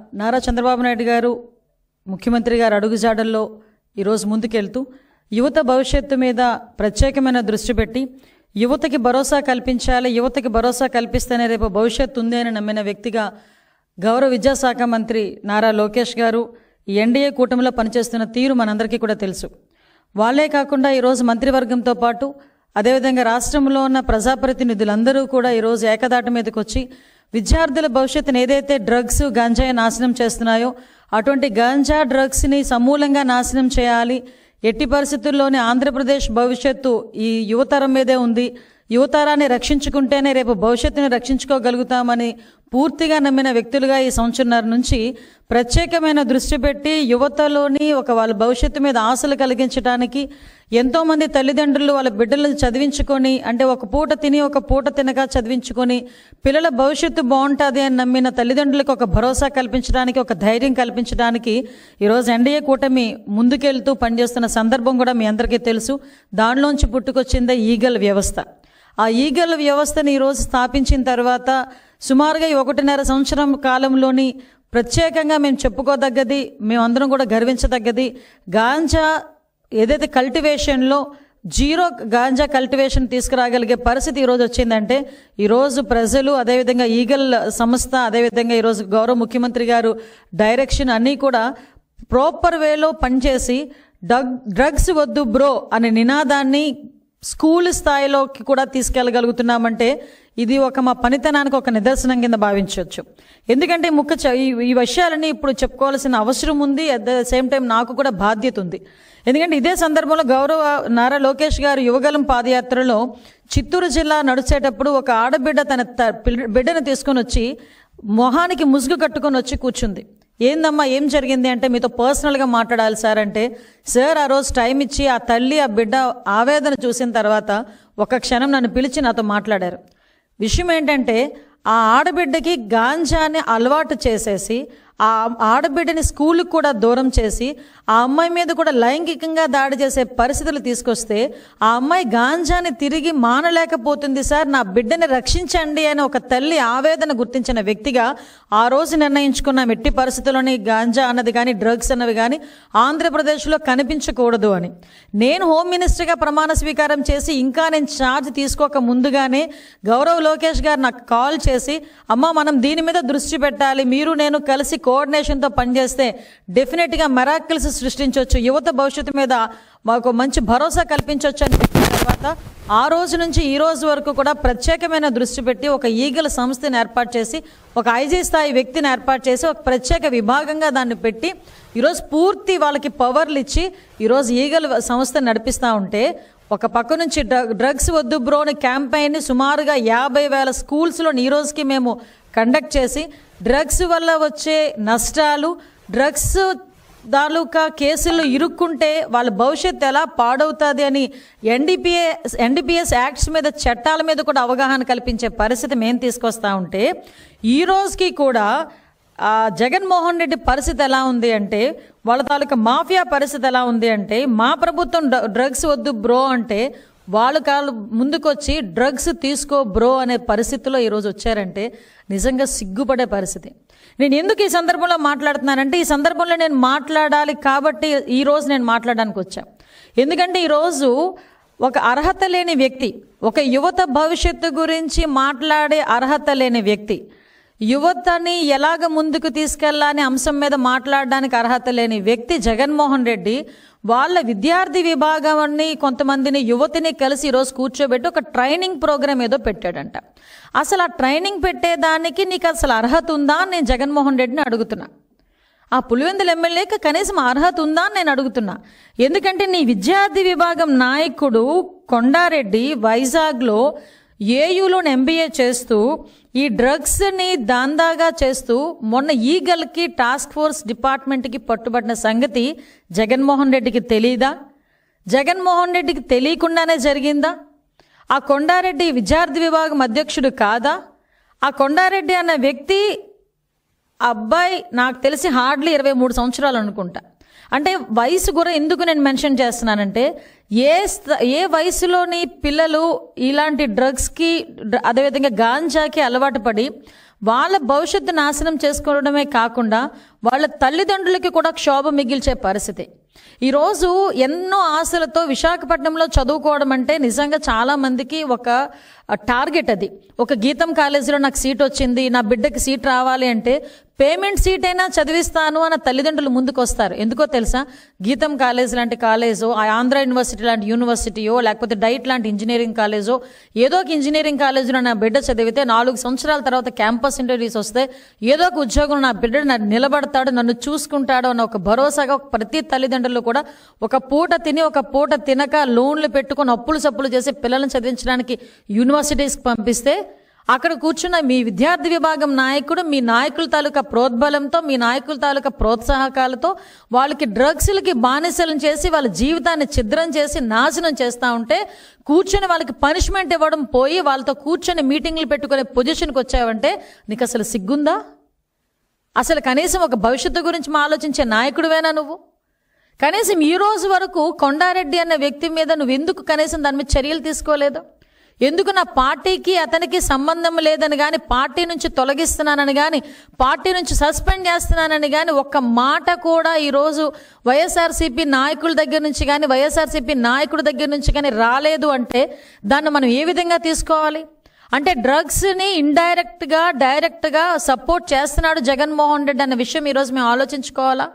నారా చంద్రబాబు నాయుడు గారు ముఖ్యమంత్రి గారు అడుగుజాడల్లో ఈరోజు ముందుకెళ్తూ యువత భవిష్యత్తు మీద ప్రత్యేకమైన దృష్టి పెట్టి యువతకి భరోసా కల్పించాలి, యువతకి భరోసా కల్పిస్తేనే రేపు భవిష్యత్తు ఉంది అని నమ్మిన వ్యక్తిగా గౌరవ విద్యాశాఖ మంత్రి నారా లోకేష్ గారు ఎన్డీఏ కూటమిలో పనిచేస్తున్న తీరు మనందరికీ కూడా తెలుసు. వాళ్ళే కాకుండా ఈరోజు మంత్రివర్గంతో పాటు అదేవిధంగా రాష్ట్రంలో ఉన్న ప్రజాప్రతినిధులందరూ కూడా ఈరోజు ఏకదాటి మీదకి వచ్చి విద్యార్థుల భవిష్యత్తును ఏదైతే డ్రగ్స్ గంజాయి నాశనం చేస్తున్నాయో అటువంటి గంజా డ్రగ్స్ని సమూలంగా నాశనం చేయాలి. ఎట్టి పరిస్థితుల్లోనే ఆంధ్రప్రదేశ్ భవిష్యత్తు ఈ యువతరం మీదే ఉంది, యువతరాన్ని రక్షించుకుంటేనే రేపు భవిష్యత్తుని రక్షించుకోగలుగుతామని పూర్తిగా నమ్మిన వ్యక్తులుగా ఈ సంవత్సరంన్నర నుంచి ప్రత్యేకమైన దృష్టి పెట్టి యువతలోని వాళ్ళ భవిష్యత్తు మీద ఆశలు కలిగించడానికి ఎంతోమంది తల్లిదండ్రులు వాళ్ళ బిడ్డలను చదివించుకొని, అంటే ఒక పూట తిని ఒక పూట తినక చదివించుకొని పిల్లల భవిష్యత్తు బాగుంటుంది అని నమ్మిన తల్లిదండ్రులకు ఒక భరోసా కల్పించడానికి, ఒక ధైర్యం కల్పించడానికి ఈరోజు ఎన్డీఏ కూటమి ముందుకెళ్తూ పనిచేస్తున్న సందర్భం కూడా మీ అందరికీ తెలుసు. దానిలోంచి పుట్టుకొచ్చిందే ఈగల్ వ్యవస్థ. ఆ ఈగల్ వ్యవస్థని ఈరోజు స్థాపించిన తర్వాత సుమారుగా 1.5 సంవత్సరం కాలంలోని ప్రత్యేకంగా మేము చెప్పుకోదగ్గది, మేమందరం కూడా గర్వించదగ్గది, గాంజా ఏదైతే కల్టివేషన్లో జీరో గాంజా కల్టివేషన్ తీసుకురాగలిగే పరిస్థితి ఈరోజు వచ్చిందంటే ఈరోజు ప్రజలు, అదేవిధంగా ఈగల్ సంస్థ, అదేవిధంగా ఈరోజు గౌరవ ముఖ్యమంత్రి గారు డైరెక్షన్ అన్నీ కూడా ప్రాపర్ వేలో పనిచేసి డ్రగ్స్ వద్దు బ్రో అనే నినాదాన్ని స్కూల్ స్థాయిలోకి కూడా తీసుకెళ్ళగలుగుతున్నామంటే ఇది మా పనితనానికి ఒక నిదర్శనం కింద భావించవచ్చు. ఎందుకంటే ఈ విషయాలని ఇప్పుడు చెప్పుకోవాల్సిన అవసరం ఉంది, అట్ ద సేమ్ టైం నాకు కూడా బాధ్యత ఉంది. ఎందుకంటే ఇదే సందర్భంలో గౌరవ నారా లోకేష్ గారు యువగలం పాదయాత్రలో చిత్తూరు జిల్లా నడిచేటప్పుడు ఒక ఆడబిడ్డ తన బిడ్డను తీసుకొని వచ్చి మొహానికి ముసుగు కట్టుకొని వచ్చి కూర్చుంది. ఏందమ్మా ఏం జరిగింది అంటే, మీతో పర్సనల్గా మాట్లాడాలి సార్ అంటే, సార్ ఆ రోజు టైం ఇచ్చి ఆ తల్లి ఆ బిడ్డ ఆవేదన చూసిన తర్వాత ఒక క్షణం నన్ను పిలిచి నాతో మాట్లాడారు. విషయం ఏంటంటే ఆ ఆడబిడ్డకి గాంజాని అలవాటు చేసేసి ఆ ఆడబిడ్డని స్కూల్కి కూడా దూరం చేసి ఆ అమ్మాయి మీద కూడా లైంగికంగా దాడి చేసే పరిస్థితులు తీసుకొస్తే ఆ అమ్మాయి గాంజాని తిరిగి మానలేకపోతుంది. సార్ నా బిడ్డని రక్షించండి అని ఒక తల్లి ఆవేదన గుర్తించిన వ్యక్తిగా ఆ రోజు నిర్ణయించుకున్నాం, ఎట్టి పరిస్థితుల్లోని గాంజా అన్నది కానీ డ్రగ్స్ అన్నవి కానీ ఆంధ్రప్రదేశ్లో కనిపించకూడదు అని. నేను హోమ్ మినిస్టర్గా ప్రమాణ స్వీకారం చేసి ఇంకా నేను ఛార్జ్ తీసుకోక ముందుగానే గౌరవ్ లోకేష్ గారు నాకు కాల్ చేసి, అమ్మ మనం దీని మీద దృష్టి పెట్టాలి, మీరు నేను కలిసి కోఆర్డినేషన్తో పనిచేస్తే డెఫినెట్గా మెరాకిల్స్ సృష్టించవచ్చు, యువత భవిష్యత్తు మీద మాకు మంచి భరోసా కల్పించవచ్చు అని చెప్పిన తర్వాత ఆ రోజు నుంచి ఈ రోజు వరకు కూడా ప్రత్యేకమైన దృష్టి పెట్టి ఒక ఈగల సంస్థని ఏర్పాటు చేసి, ఒక ఐజీ స్థాయి వ్యక్తిని ఏర్పాటు చేసి ఒక ప్రత్యేక విభాగంగా దాన్ని పెట్టి ఈరోజు పూర్తి వాళ్ళకి పవర్లు ఇచ్చి ఈరోజు ఈగల సంస్థ నడిపిస్తూ ఉంటే, ఒక పక్క నుంచి డ్రగ్స్ వద్దు బ్రో అని క్యాంపెయిన్ని సుమారుగా 50,000 స్కూల్స్లో ఈ రోజుకి మేము కండక్ట్ చేసి డ్రగ్స్ వల్ల వచ్చే నష్టాలు, డ్రగ్స్ తాలూకా కేసుల్లో ఇరుక్కుంటే వాళ్ళ భవిష్యత్తు ఎలా పాడవుతుంది అని ఎన్డీపీఎస్ యాక్ట్స్ మీద, చట్టాల మీద కూడా అవగాహన కల్పించే పరిస్థితి మేము తీసుకొస్తా ఉంటే ఈ రోజుకి కూడా జగన్మోహన్ రెడ్డి పరిస్థితి ఎలా ఉంది అంటే, వాళ్ళ తాలూకా మాఫియా పరిస్థితి ఎలా ఉంది అంటే, మా ప్రభుత్వం డ్రగ్స్ వద్దు బ్రో అంటే వాళ్ళు ముందుకొచ్చి డ్రగ్స్ తీసుకో బ్రో అనే పరిస్థితిలో ఈరోజు వచ్చారంటే నిజంగా సిగ్గుపడే పరిస్థితి. నేను ఎందుకు ఈ సందర్భంలో మాట్లాడుతున్నానంటే, ఈ సందర్భంలో నేను మాట్లాడాలి కాబట్టి ఈరోజు నేను మాట్లాడడానికి వచ్చా. ఎందుకంటే ఈరోజు ఒక అర్హత లేని వ్యక్తి, ఒక యువత భవిష్యత్తు గురించి మాట్లాడే అర్హత లేని వ్యక్తి, యువతని ఎలాగ ముందుకు తీసుకెళ్లాలనే అంశం మీద మాట్లాడడానికి అర్హత లేని వ్యక్తి జగన్మోహన్ రెడ్డి వాళ్ళ విద్యార్థి విభాగాన్ని కొంతమందిని యువతిని కలిసి ఈరోజు కూర్చోబెట్టి ఒక ట్రైనింగ్ ప్రోగ్రామ్ ఏదో పెట్టాడంట. అసలు ఆ ట్రైనింగ్ పెట్టేదానికి నీకు అసలు అర్హత ఉందా అని నేను జగన్మోహన్ రెడ్డిని అడుగుతున్నా. ఆ పులివెందుల ఎమ్మెల్యేకి కనీసం అర్హత ఉందా అని నేను అడుగుతున్నా. ఎందుకంటే నీ విద్యార్థి విభాగం నాయకుడు కొండారెడ్డి వైజాగ్లో ఏయూలో ఎంబీఏ చేస్తూ ఈ డ్రగ్స్ని దాందాగా చేస్తూ మొన్న ఈగల్కి టాస్క్ ఫోర్స్ డిపార్ట్మెంట్కి పట్టుబడిన సంగతి జగన్మోహన్ రెడ్డికి తెలీదా? జగన్మోహన్ రెడ్డికి తెలియకుండానే జరిగిందా? ఆ కొండారెడ్డి విద్యార్థి విభాగం అధ్యక్షుడు కాదా? ఆ కొండారెడ్డి అన్న వ్యక్తి అబ్బాయి నాకు తెలిసి హార్డ్లీ 23 సంవత్సరాలు అనుకుంటా. అంటే వయసు కూడా ఎందుకు నేను మెన్షన్ చేస్తున్నానంటే, ఏ వయసులోని పిల్లలు ఇలాంటి డ్రగ్స్కి, అదేవిధంగా గాంజాకి అలవాటు పడి వాళ్ళ భవిష్యత్తు నాశనం చేసుకోవడమే కాకుండా వాళ్ళ తల్లిదండ్రులకి కూడా క్షోభ మిగిల్చే పరిస్థితి. ఈరోజు ఎన్నో ఆశలతో విశాఖపట్నంలో చదువుకోవడం అంటే నిజంగా చాలామందికి ఒక టార్గెట్. అది ఒక గీతం కాలేజీలో నాకు సీట్ వచ్చింది, నా బిడ్డకి సీట్ రావాలి అంటే పేమెంట్ సీట్ అయినా చదివిస్తాను అన్న తల్లిదండ్రులు ముందుకు వస్తారు. ఎందుకో తెలుసా? గీతం కాలేజ్ లాంటి కాలేజో, ఆంధ్ర యూనివర్సిటీ లాంటి యూనివర్సిటీయో, లేకపోతే డైట్ లాంటి ఇంజనీరింగ్ కాలేజో, ఏదో ఒక ఇంజనీరింగ్ కాలేజీలో నా బిడ్డ చదివితే 4 సంవత్సరాల తర్వాత క్యాంపస్ ఇంటర్వ్యూస్ వస్తే ఏదో ఒక ఉద్యోగం నా బిడ్డ నిలబడతాడు, నన్ను చూసుకుంటాడు అన్న ఒక భరోసాగా ప్రతి తల్లిదండ్రులు కూడా ఒక పూట తిని ఒక పూట తినక లోన్లు పెట్టుకొని అప్పులు సప్పులు చేసి పిల్లల్ని చదివించడానికి యూనివర్సిటీస్కి పంపిస్తే అక్కడ కూర్చున్న మీ విద్యార్థి విభాగం నాయకుడు మీ నాయకుల తాలూకా ప్రోద్బలంతో, మీ నాయకుల తాలూకా ప్రోత్సాహకాలతో వాళ్ళకి డ్రగ్స్లకి బానిసలను చేసి వాళ్ళ జీవితాన్ని ఛిద్రం చేసి నాశనం చేస్తూ ఉంటే కూర్చొని వాళ్ళకి పనిష్మెంట్ ఇవ్వడం పోయి వాళ్ళతో కూర్చొని మీటింగ్లు పెట్టుకునే పొజిషన్కి వచ్చావంటే నీకు అసలు సిగ్గుందా? అసలు కనీసం ఒక భవిష్యత్తు గురించి ఆలోచించే నాయకుడివేనా నువ్వు? కనీసం ఈ రోజు వరకు కొండారెడ్డి అనే వ్యక్తి మీద నువ్వు ఎందుకు కనీసం దాని మీద చర్యలు తీసుకోలేదు? ఎందుకు నా పార్టీకి అతనికి సంబంధం లేదని కానీ, పార్టీ నుంచి తొలగిస్తున్నానని కానీ, పార్టీ నుంచి సస్పెండ్ చేస్తున్నానని కానీ ఒక్క మాట కూడా ఈరోజు వైఎస్ఆర్సీపీ నాయకుల దగ్గర నుంచి కానీ, వైఎస్ఆర్సీపీ నాయకుడి దగ్గర నుంచి కానీ రాలేదు అంటే దాన్ని మనం ఏ విధంగా తీసుకోవాలి? అంటే డ్రగ్స్ని ఇండైరెక్ట్గా డైరెక్ట్గా సపోర్ట్ చేస్తున్నాడు జగన్మోహన్ రెడ్డి అన్న విషయం ఈరోజు మేము ఆలోచించుకోవాలా?